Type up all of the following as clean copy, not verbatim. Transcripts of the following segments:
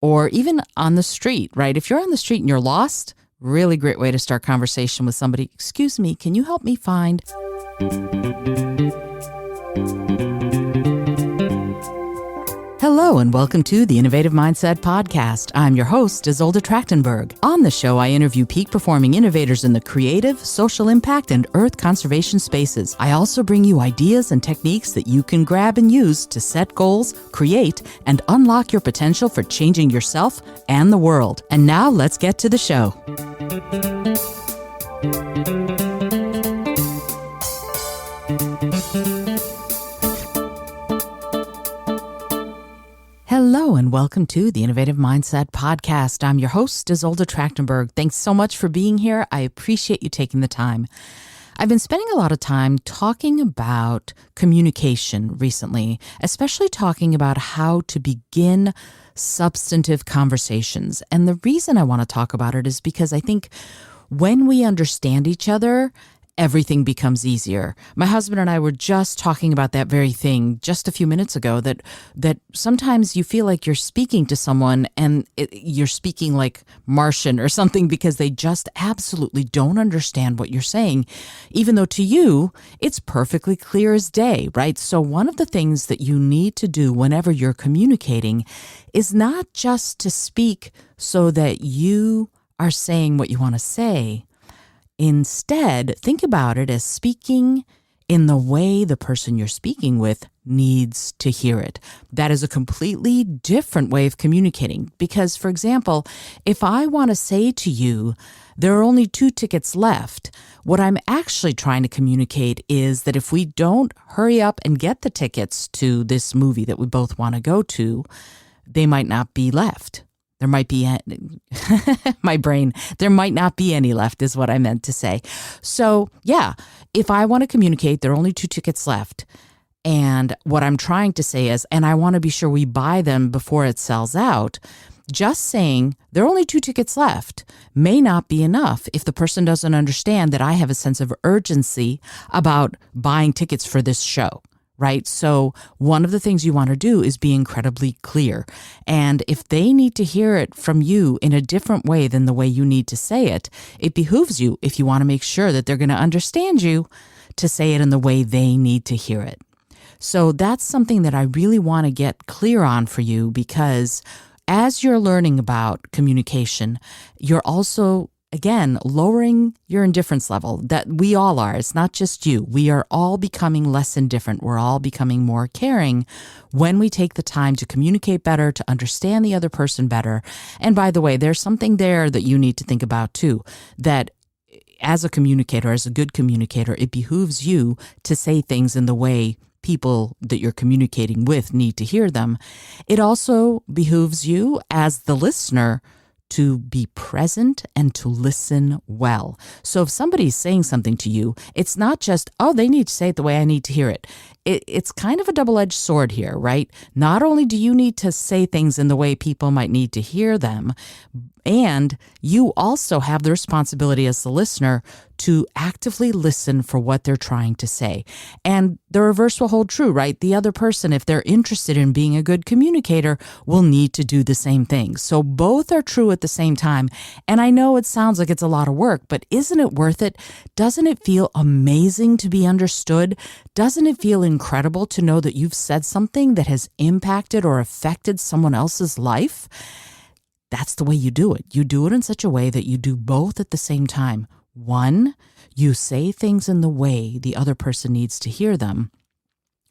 or even on the street, right? If you're on the street and you're lost, really great way to start conversation with somebody. Excuse me, can you help me find... Hello and welcome to the Innovative Mindset Podcast. I'm your host, Isolde Trachtenberg. On the show, I interview peak-performing innovators in the creative, social impact, and earth conservation spaces. I also bring you ideas and techniques that you can grab and use to set goals, create, and unlock your potential for changing yourself and the world. And now let's get to the show. Hello and welcome to the Innovative Mindset Podcast. I'm your host, Isolde Trachtenberg. Thanks so much for being here. I appreciate you taking the time. I've been spending a lot of time talking about communication recently, especially talking about how to begin substantive conversations. And the reason I want to talk about it is because I think when we understand each other, everything becomes easier. My husband and I were just talking about that very thing just a few minutes ago, that sometimes you feel like you're speaking to someone and you're speaking like Martian or something because they just absolutely don't understand what you're saying, even though to you, it's perfectly clear as day, right? So one of the things that you need to do whenever you're communicating is not just to speak so that you are saying what you want to say. Instead, think about it as speaking in the way the person you're speaking with needs to hear it. That is a completely different way of communicating. Because, for example, if I want to say to you, there are only 2 tickets left, what I'm actually trying to communicate is that if we don't hurry up and get the tickets to this movie that we both want to go to, they might not be left. There might be, my brain, there might not be any left is what I meant to say. So yeah, if I want to communicate, there are only 2 tickets left. And what I'm trying to say is, and I want to be sure we buy them before it sells out, just saying there are only 2 tickets left may not be enough if the person doesn't understand that I have a sense of urgency about buying tickets for this show. Right? So one of the things you want to do is be incredibly clear. And if they need to hear it from you in a different way than the way you need to say it, it behooves you, if you want to make sure that they're going to understand you, to say it in the way they need to hear it. So that's something that I really want to get clear on for you, because as you're learning about communication, you're also again, lowering your indifference level, that we all are. It's not just you. We are all becoming less indifferent. We're all becoming more caring when we take the time to communicate better, to understand the other person better. And by the way, there's something there that you need to think about too, that as a communicator, as a good communicator, it behooves you to say things in the way people that you're communicating with need to hear them. It also behooves you as the listener to be present and to listen well. So if somebody's saying something to you, it's not just, oh, they need to say it the way I need to hear it. It's kind of a double-edged sword here, right? Not only do you need to say things in the way people might need to hear them, and you also have the responsibility as the listener to actively listen for what they're trying to say. And the reverse will hold true, right? The other person, if they're interested in being a good communicator, will need to do the same thing. So both are true at the same time. And I know it sounds like it's a lot of work, but isn't it worth it? Doesn't it feel amazing to be understood? Doesn't it feel incredible to know that you've said something that has impacted or affected someone else's life? That's the way you do it. You do it in such a way that you do both at the same time. 1, you say things in the way the other person needs to hear them.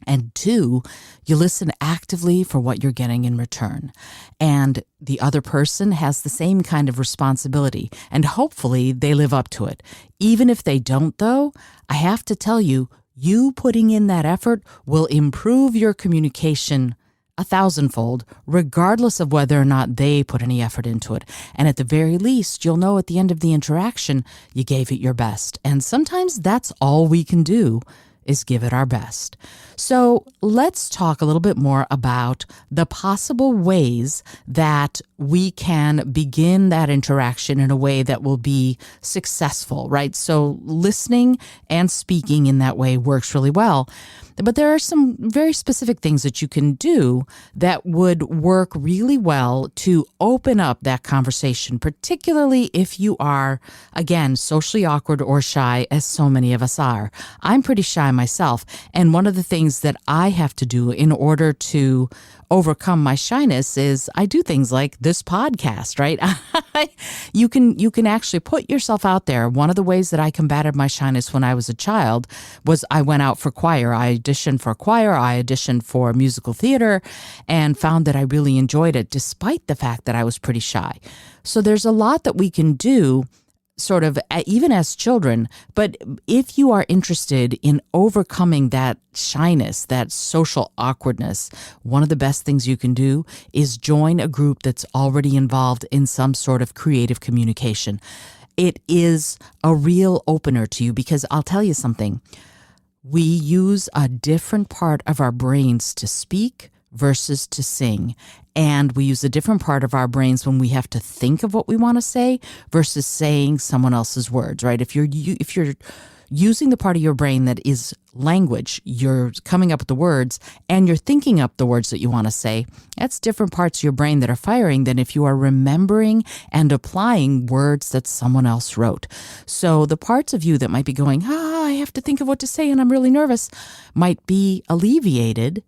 And 2, you listen actively for what you're getting in return. And the other person has the same kind of responsibility, and hopefully they live up to it. Even if they don't, though, I have to tell you, you putting in that effort will improve your communication 1,000-fold, regardless of whether or not they put any effort into it. And at the very least, you'll know at the end of the interaction, you gave it your best. And sometimes that's all we can do is give it our best. So let's talk a little bit more about the possible ways that we can begin that interaction in a way that will be successful, right? So listening and speaking in that way works really well. But there are some very specific things that you can do that would work really well to open up that conversation, particularly if you are, again, socially awkward or shy, as so many of us are. I'm pretty shy myself. And one of the things that I have to do in order to overcome my shyness is I do things like this podcast, right? You can actually put yourself out there. One of the ways that I combated my shyness when I was a child was I went out for choir. I auditioned for choir, I auditioned for musical theater, and found that I really enjoyed it despite the fact that I was pretty shy. So there's a lot that we can do sort of even as children, but if you are interested in overcoming that shyness, that social awkwardness, one of the best things you can do is join a group that's already involved in some sort of creative communication. It is a real opener to you because I'll tell you something. We use a different part of our brains to speak versus to sing. And we use a different part of our brains when we have to think of what we want to say versus saying someone else's words, right? If you're using the part of your brain that is language, you're coming up with the words and you're thinking up the words that you want to say, that's different parts of your brain that are firing than if you are remembering and applying words that someone else wrote. So the parts of you that might be going, I have to think of what to say and I'm really nervous, might be alleviated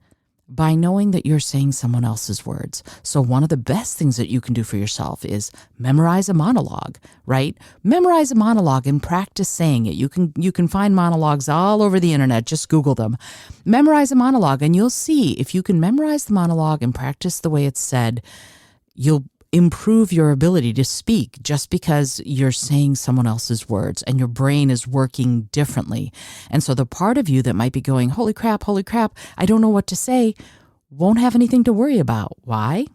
by knowing that you're saying someone else's words. So one of the best things that you can do for yourself is memorize a monologue, right? Memorize a monologue and practice saying it. You can find monologues all over the internet. Just Google them. Memorize a monologue and you'll see if you can memorize the monologue and practice the way it's said, you'll improve your ability to speak just because you're saying someone else's words and your brain is working differently. And so the part of you that might be going, holy crap, I don't know what to say, won't have anything to worry about. Why?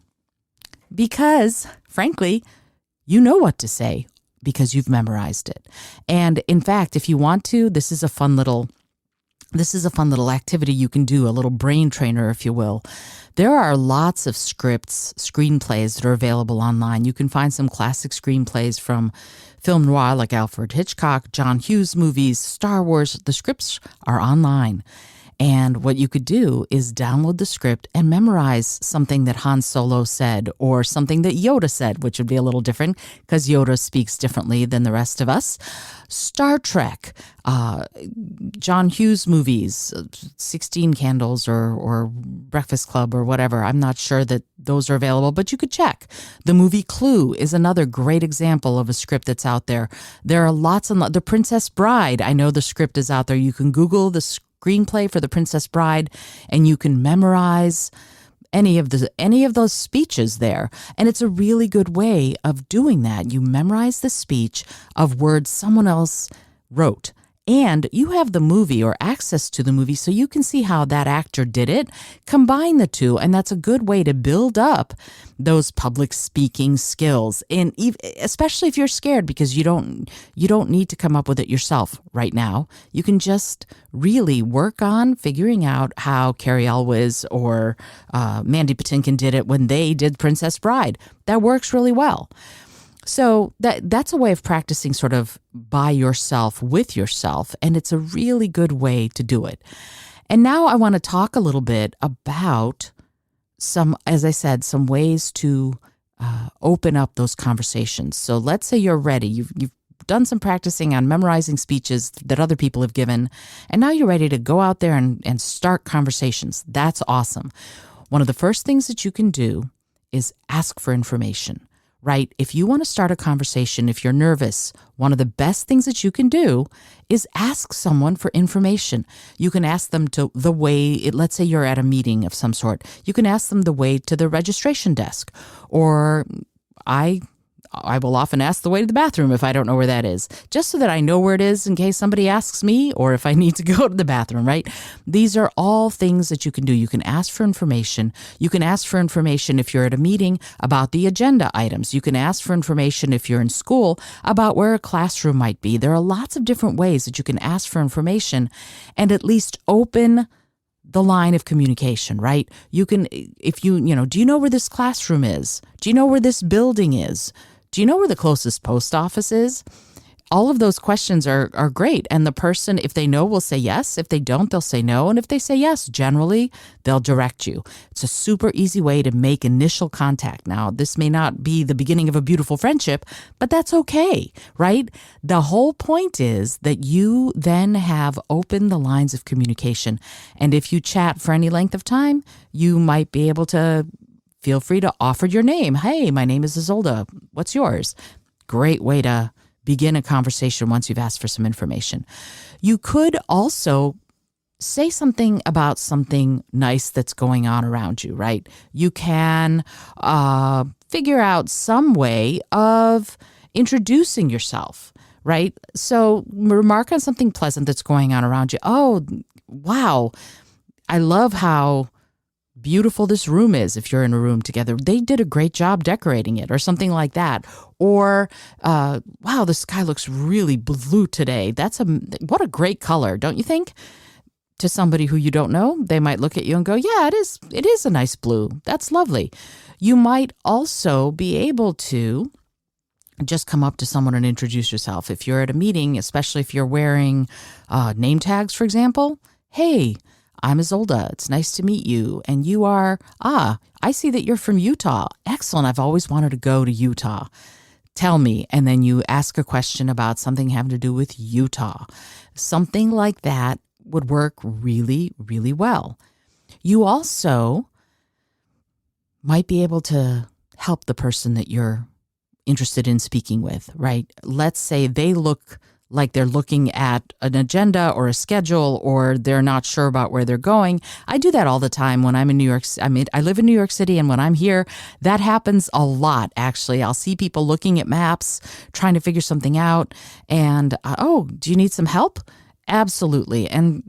Because, frankly, you know what to say because you've memorized it. And in fact, if you want to, this is a fun little activity you can do, a little brain trainer, if you will. There are lots of scripts, screenplays that are available online. You can find some classic screenplays from film noir like Alfred Hitchcock, John Hughes movies, Star Wars. The scripts are online. And what you could do is download the script and memorize something that Han Solo said or something that Yoda said, which would be a little different because Yoda speaks differently than the rest of us. Star Trek, John Hughes movies, 16 Candles or Breakfast Club or whatever. I'm not sure that those are available, but you could check. The movie Clue is another great example of a script that's out there. There are lots and lots. The Princess Bride, I know the script is out there. You can Google the screenplay for The Princess Bride and you can memorize any of those speeches there. And it's a really good way of doing that. You memorize the speech of words someone else wrote. And you have the movie or access to the movie so you can see how that actor did it. Combine the two, and that's a good way to build up those public speaking skills. And especially if you're scared because you don't need to come up with it yourself right now. You can just really work on figuring out how Cary Elwes or Mandy Patinkin did it when they did Princess Bride. That works really well. So that's a way of practicing sort of by yourself, with yourself, and it's a really good way to do it. And now I want to talk a little bit about as I said, some ways to open up those conversations. So let's say you're ready. You've done some practicing on memorizing speeches that other people have given, and now you're ready to go out there and start conversations. That's awesome. One of the first things that you can do is ask for information. Right? If you want to start a conversation, if you're nervous, one of the best things that you can do is ask someone for information. You can ask them let's say you're at a meeting of some sort. You can ask them the way to the registration desk. Or I will often ask the way to the bathroom if I don't know where that is, just so that I know where it is in case somebody asks me or if I need to go to the bathroom, right? These are all things that you can do. You can ask for information. You can ask for information if you're at a meeting about the agenda items. You can ask for information if you're in school about where a classroom might be. There are lots of different ways that you can ask for information and at least open the line of communication, right? You can, if do you know where this classroom is? Do you know where this building is? Do you know where the closest post office is? All of those questions are great. And the person, if they know, will say yes. If they don't, they'll say no. And if they say yes, generally, they'll direct you. It's a super easy way to make initial contact. Now, this may not be the beginning of a beautiful friendship, but that's okay, right? The whole point is that you then have opened the lines of communication. And if you chat for any length of time, you might be able to feel free to offer your name. Hey, my name is Izolda. What's yours? Great way to begin a conversation once you've asked for some information. You could also say something about something nice that's going on around you, right? You can figure out some way of introducing yourself, right? So remark on something pleasant that's going on around you. Oh, wow. I love how beautiful this room is. If you're in a room together, they did a great job decorating it, or something like that. Or, wow, the sky looks really blue today. What a great color, don't you think? To somebody who you don't know, they might look at you and go, yeah, it is a nice blue. That's lovely. You might also be able to just come up to someone and introduce yourself. If you're at a meeting, especially if you're wearing name tags, for example, hey, I'm Izolda. It's nice to meet you. And you are, I see that you're from Utah. Excellent. I've always wanted to go to Utah. Tell me. And then you ask a question about something having to do with Utah. Something like that would work really, really well. You also might be able to help the person that you're interested in speaking with, right? Let's say they look like they're looking at an agenda or a schedule, or they're not sure about where they're going. I do that all the time when I'm in New York. I live in New York City, and when I'm here, that happens a lot, actually. I'll see people looking at maps, trying to figure something out, and, do you need some help? Absolutely. And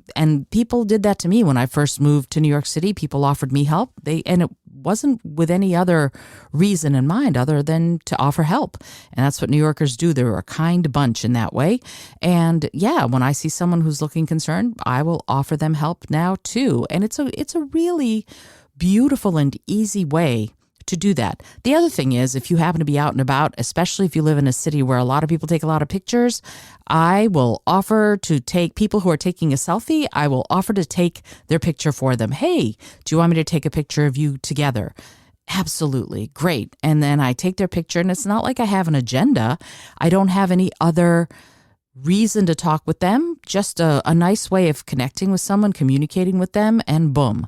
people did that to me when I first moved to New York City. People offered me help. And it wasn't with any other reason in mind other than to offer help. And that's what New Yorkers do. They're a kind bunch in that way. And yeah, when I see someone who's looking concerned, I will offer them help now too. And it's a really beautiful and easy way to do that. The other thing is, if you happen to be out and about, especially if you live in a city where a lot of people take a lot of pictures, I will offer to take people who are taking a selfie, I will offer to take their picture for them. Hey, do you want me to take a picture of you together? Absolutely. Great. And then I take their picture, and it's not like I have an agenda. I don't have any other reason to talk with them, just a nice way of connecting with someone, communicating with them, and boom.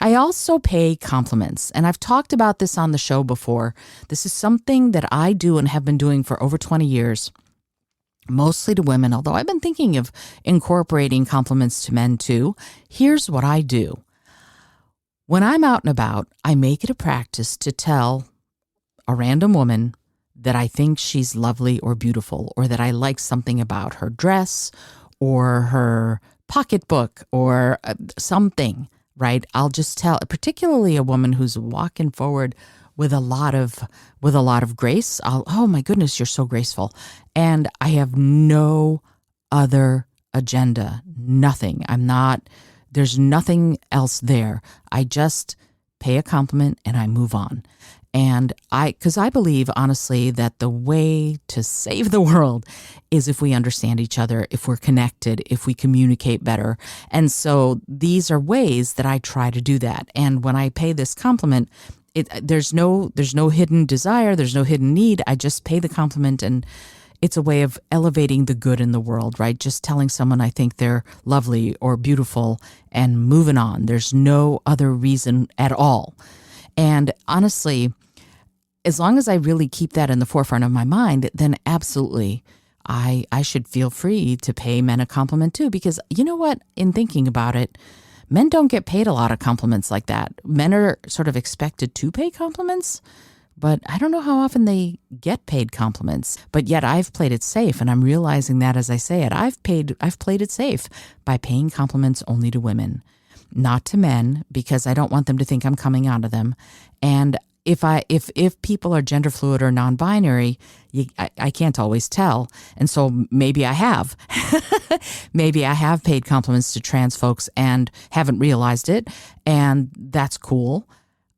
I also pay compliments, and I've talked about this on the show before. This is something that I do and have been doing for over 20 years, mostly to women, although I've been thinking of incorporating compliments to men too. Here's what I do. When I'm out and about, I make it a practice to tell a random woman that I think she's lovely or beautiful, or that I like something about her dress or her pocketbook or something, right? I'll just tell, particularly a woman who's walking forward with a lot of grace. Oh my goodness, you're so graceful. And I have no other agenda, nothing. There's nothing else there. I just pay a compliment and I move on. And because I believe, honestly, that the way to save the world is if we understand each other, if we're connected, if we communicate better. And so these are ways that I try to do that. And when I pay this compliment, there's no hidden desire, there's no hidden need. I just pay the compliment, and it's a way of elevating the good in the world, right? Just telling someone I think they're lovely or beautiful and moving on. There's no other reason at all. And honestly, as long as I really keep that in the forefront of my mind, then absolutely, I should feel free to pay men a compliment too. Because you know what? In thinking about it, men don't get paid a lot of compliments like that. Men are sort of expected to pay compliments, but I don't know how often they get paid compliments. But yet I've played it safe, and I'm realizing that as I say it. I've played it safe by paying compliments only to women, not to men, because I don't want them to think I'm coming onto them. And if people are gender fluid or non-binary, I can't always tell. And so maybe I have. Maybe I have paid compliments to trans folks and haven't realized it. And that's cool.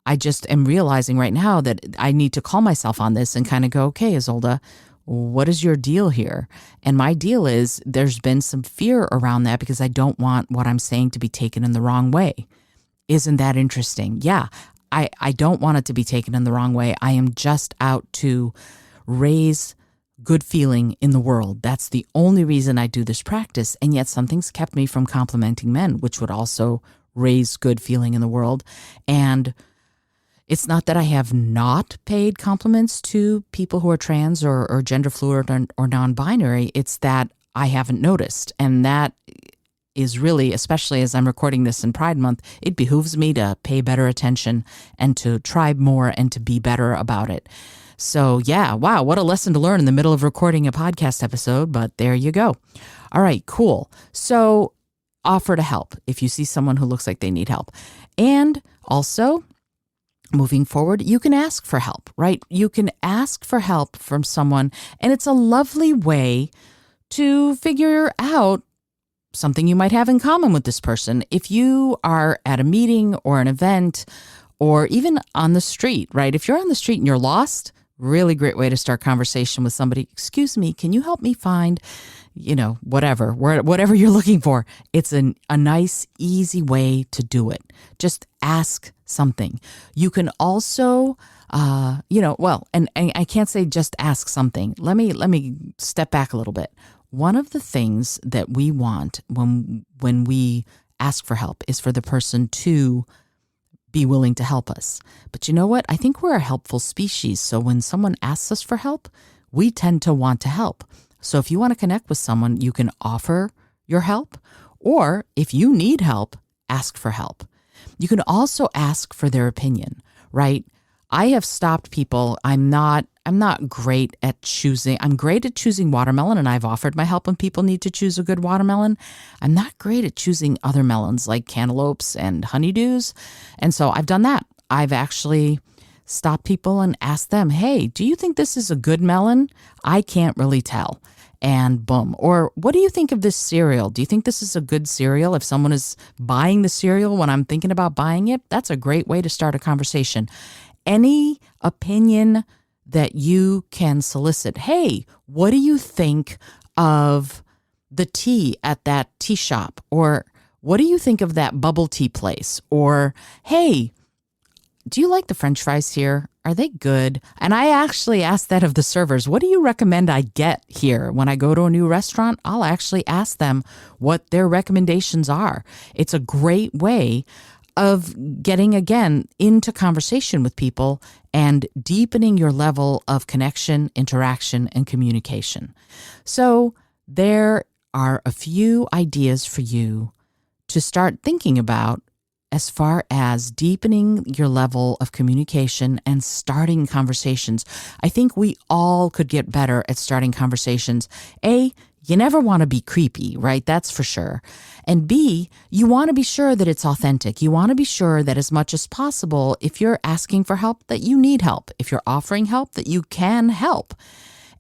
I just am realizing right now that I need to call myself on this and kind of go, okay, Isolde, what is your deal here? And my deal is there's been some fear around that because I don't want what I'm saying to be taken in the wrong way. Isn't that interesting? Yeah, I don't want it to be taken in the wrong way. I am just out to raise good feeling in the world. That's the only reason I do this practice. And yet something's kept me from complimenting men, which would also raise good feeling in the world. And it's not that I have not paid compliments to people who are trans or gender fluid or non-binary. It's that I haven't noticed. And that is really, especially as I'm recording this in Pride Month, it behooves me to pay better attention and to try more and to be better about it. So yeah, wow, what a lesson to learn in the middle of recording a podcast episode, but there you go. All right, cool. So offer to help if you see someone who looks like they need help. And also, moving forward, you can ask for help, right? You can ask for help from someone, and it's a lovely way to figure out something you might have in common with this person. If you are at a meeting or an event or even on the street, right? If you're on the street and you're lost, really great way to start conversation with somebody. Excuse me, can you help me find, whatever you're looking for? It's a nice, easy way to do it. Just ask something. You can also, and I can't say just ask something. Let me step back a little bit. One of the things that we want when we ask for help is for the person to be willing to help us. But you know what? I think we're a helpful species. So when someone asks us for help, we tend to want to help. So if you want to connect with someone, you can offer your help, or if you need help, ask for help. You can also ask for their opinion, right? I have stopped people. I'm not great at choosing. I'm great at choosing watermelon, and I've offered my help when people need to choose a good watermelon. I'm not great at choosing other melons like cantaloupes and honeydews. And so I've done that. I've actually stopped people and asked them, hey, do you think this is a good melon? I can't really tell. And boom. Or what do you think of this cereal? Do you think this is a good cereal? If someone is buying the cereal when I'm thinking about buying it, that's a great way to start a conversation. Any opinion that you can solicit. Hey, what do you think of the tea at that tea shop? Or what do you think of that bubble tea place? Or, hey, do you like the French fries here? Are they good? And I actually asked that of the servers. What do you recommend I get here? When I go to a new restaurant, I'll actually ask them what their recommendations are. It's a great way of getting, again, into conversation with people and deepening your level of connection, interaction, and communication. So there are a few ideas for you to start thinking about as far as deepening your level of communication and starting conversations. I think we all could get better at starting conversations. A, you never want to be creepy, right? That's for sure. And B, you want to be sure that it's authentic. You want to be sure that as much as possible, if you're asking for help, that you need help. If you're offering help, that you can help.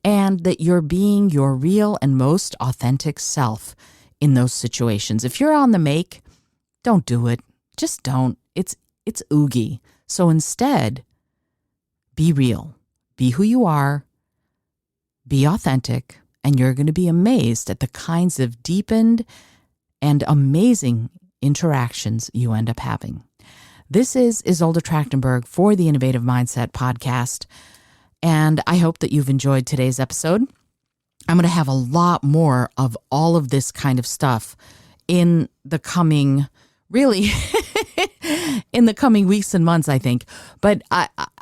And that you're being your real and most authentic self in those situations. If you're on the make, don't do it. Just don't. It's oogie. So instead, be real. Be who you are. Be authentic. And you're going to be amazed at the kinds of deepened and amazing interactions you end up having. This is Isolde Trachtenberg for the Innovative Mindset Podcast, and I hope that you've enjoyed today's episode. I'm going to have a lot more of all of this kind of stuff in the coming, really, in the coming weeks and months, I think. But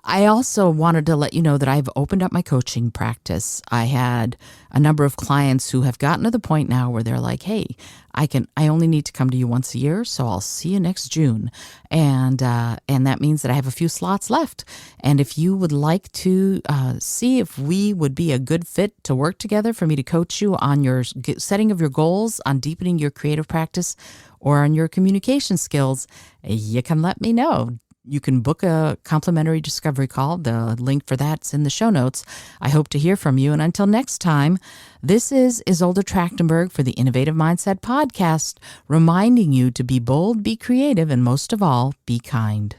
I also wanted to let you know that I've opened up my coaching practice. I had a number of clients who have gotten to the point now where they're like, hey, I only need to come to you once a year, so I'll see you next June. And that means that I have a few slots left. And if you would like to see if we would be a good fit to work together for me to coach you on your setting of your goals, on deepening your creative practice, or on your communication skills, you can let me know. You can book a complimentary discovery call. The link for that's in the show notes. I hope to hear from you. And until next time, this is Isolde Trachtenberg for the Innovative Mindset Podcast, reminding you to be bold, be creative, and most of all, be kind.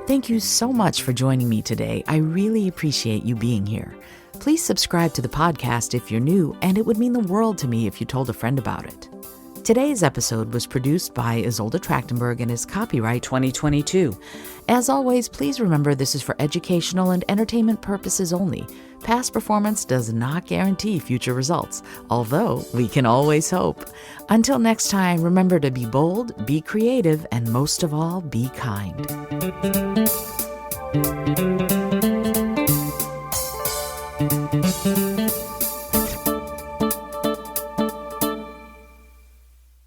Thank you so much for joining me today. I really appreciate you being here. Please subscribe to the podcast if you're new, and it would mean the world to me if you told a friend about it. Today's episode was produced by Isolde Trachtenberg and is copyright 2022. As always, please remember this is for educational and entertainment purposes only. Past performance does not guarantee future results, although we can always hope. Until next time, remember to be bold, be creative, and most of all, be kind.